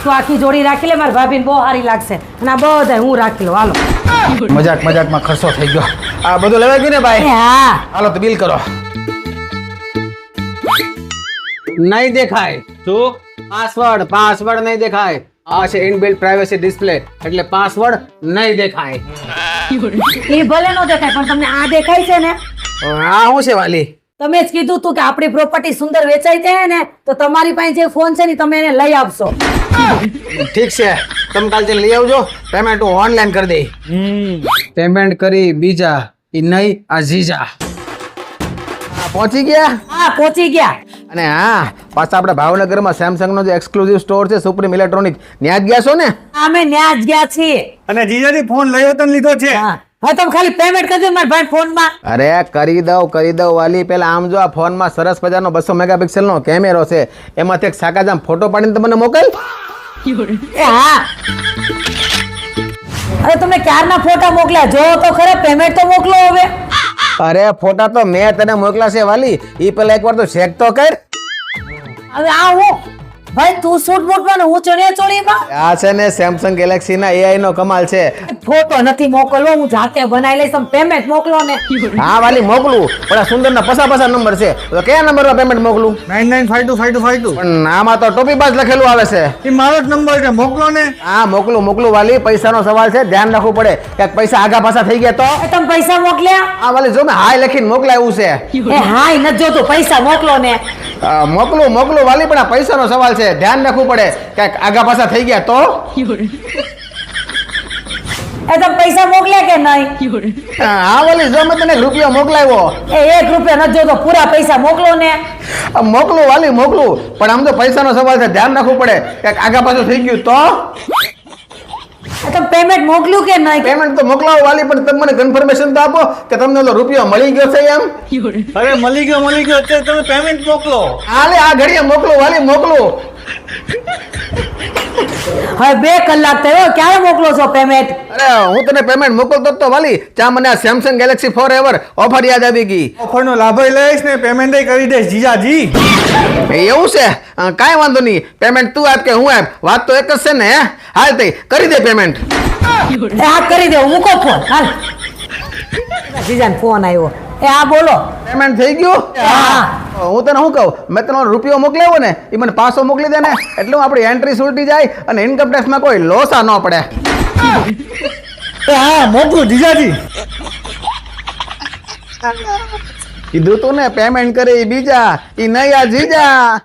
તું આખી જોડી રાખી લે, મારી ભાભીને બહુ સારી લાગશે. અને આ બધા હું રાખી લઉં. હાલો. મજાકમાં ખર્ચો થઈ ગયો. આ બધું લેવાઈ ગયું ને ભાઈ? હા. હાલો તો બિલ કરો. नहीं देखाय શું પાસવર્ડ નહીં દેખાય. આ છે ઇનબિલ્ટ પ્રાઇવસી ડિસ્પ્લે એટલે પાસવર્ડ નહીં દેખાય. એ ભલે નો દેખાય પણ તમને આ દેખાય છે ને? આ શું છે વાલી? તમે જ કીધું તું કે આપણી પ્રોપર્ટી સુંદર વેચાઈ જાય ને તો તમારી પાસે જે ફોન છે ને તમે એને લઈ આપશો. ઠીક છે, તમે કાલથી લઈ આવજો. પેમેન્ટ હું ઓનલાઈન કરી દઈ. પેમેન્ટ કરી બીજા ઈ નહીં આ જીજા. પહોંચી ગયા? હા પહોંચી ગયા. અને હા, પાછા આપણે ભાવનગરમાં સેમસંગ નો જે એક્સક્લુઝિવ સ્ટોર છે સુપ્રીમ ઇલેક્ટ્રોનિક, ત્યાં જ ગયા છો ને? અમે ન્યા જ ગયા છીએ. અને જીજાજી ફોન લયો તો લીધો છે. હા હા તમે ખાલી પેમેન્ટ કરી દો મારા ભાઈ ફોનમાં. અરે કરી દઉં વાલી. પેલા આમ જો આ ફોનમાં સરસ મજાનો 200 મેગાપિક્સલ નો કેમેરો છે, એમાંથી એક સાકાજામ ફોટો પાડીને તમને મોકલ. એ હા. અરે તમે ક્યારના ફોટા મોકલ્યા, જો તો ખરા, પેમેન્ટ તો મોકલો હવે. અરે ફોટા તો મેં તને મોકલા છે વાલી, ઈ પેલા એકવાર તો ચેક તો કર. હવે આ હું ભાઈ તું સૂટ બૂટમાં ને હું ચણિયા ચોળીમાં. આ છે ને સેમસંગ ગેલેક્સી ના AI નો કમાલ છે. ફોટો નથી મોકલવો, હું જાતે બનાવી લઈશ. તમે પેમેન્ટ મોકલો ને. હા વાલી મોકલું, પણ આ સુંદર ના પસા નંબર છે, તો કયા નંબર પર પેમેન્ટ મોકલું? 99525252. પણ આમાં તો ટોપી બાજ લખેલું આવે છે. એ મારો જ નંબર છે, મોકલો ને. હા મોકલું વાલી. પૈસાનો સવાલ છે, ધ્યાન રાખવું પડે. ક્યાંક પૈસા આગા પાછા થઈ ગયા તો? એ તમે પૈસા મોકલ્યા? હા વાલી જો મેં હાય લખીને મોકલાયું છે. એ હાય નથી જોતું, પૈસા મોકલો ને. મોકલું વાલી, પણ આ પૈસાનો સવાલ છે, ધ્યાન રાખવું પડે. ક્યાંક આગા પાછા થઈ ગયા તો? એ તમે પૈસા મોકલ્યા કે નહીં? હા વાલી જો મેં તને રૂપિયો મોકલાવ્યો. એ 1 રૂપિયા નથી જોતો, પૂરા પૈસા મોકલો ને. મોકલું વાલી મોકલું, પણ આમ તો પૈસાનો સવાલ છે, ધ્યાન રાખવું પડે. ક્યાંક આગા પાછું થઈ ગયું તો? એ તમે પેમેન્ટ મોકલ્યું કે નહીં? પેમેન્ટ તો મોકલાવો વાલી, પણ તમે મને કન્ફર્મેશન તો આપો કે તમને ઓલો રૂપિયો મળી ગયો છે એમ. અરે મળી ગયો અત્યારે તમે પેમેન્ટ મોકલો. હાલે આ ઘડીએ મોકલું વાલી મોકલું. હવે 2 કલાક થયો, ક્યારે મોકલો છો પેમેન્ટ? અરે હું તને પેમેન્ટ મોકલતો જ તો વાલી, ત્યાં મને આ સેમસંગ ગેલેક્સી ફોરએવર ઓફર યાદ આવી ગઈ. ઓફરનો લાભ લઈશ ને પેમેન્ટ કરી દઈશ જીજાજી. એવું છે? કાંઈ વાંધો નહીં, પેમેન્ટ તું આપ કે હું આપ, વાત તો એક જ છે ને. હાલ તે કરી દે પેમેન્ટ. એ આ કરી દે, મૂકો ફોન. હાલ જીજાને ફોન આવ્યો. એ આ બોલો. પેમેન્ટ થઈ ગયું? હા. હું તને શું કહું, મેં તને રૂપિયો મોકલ્યો ને એ મને 500 મોકલી દે ને, એટલે આપણી એન્ટ્રી સુલટી જાય અને ઇન્કમ ટેક્સમાં કોઈ લોસા ન પડે. એ હા મોકલું જીજાજી. કીધું તું ને પેમેન્ટ કરે ઈ બીજા, ઈ નહીં આ જીજા.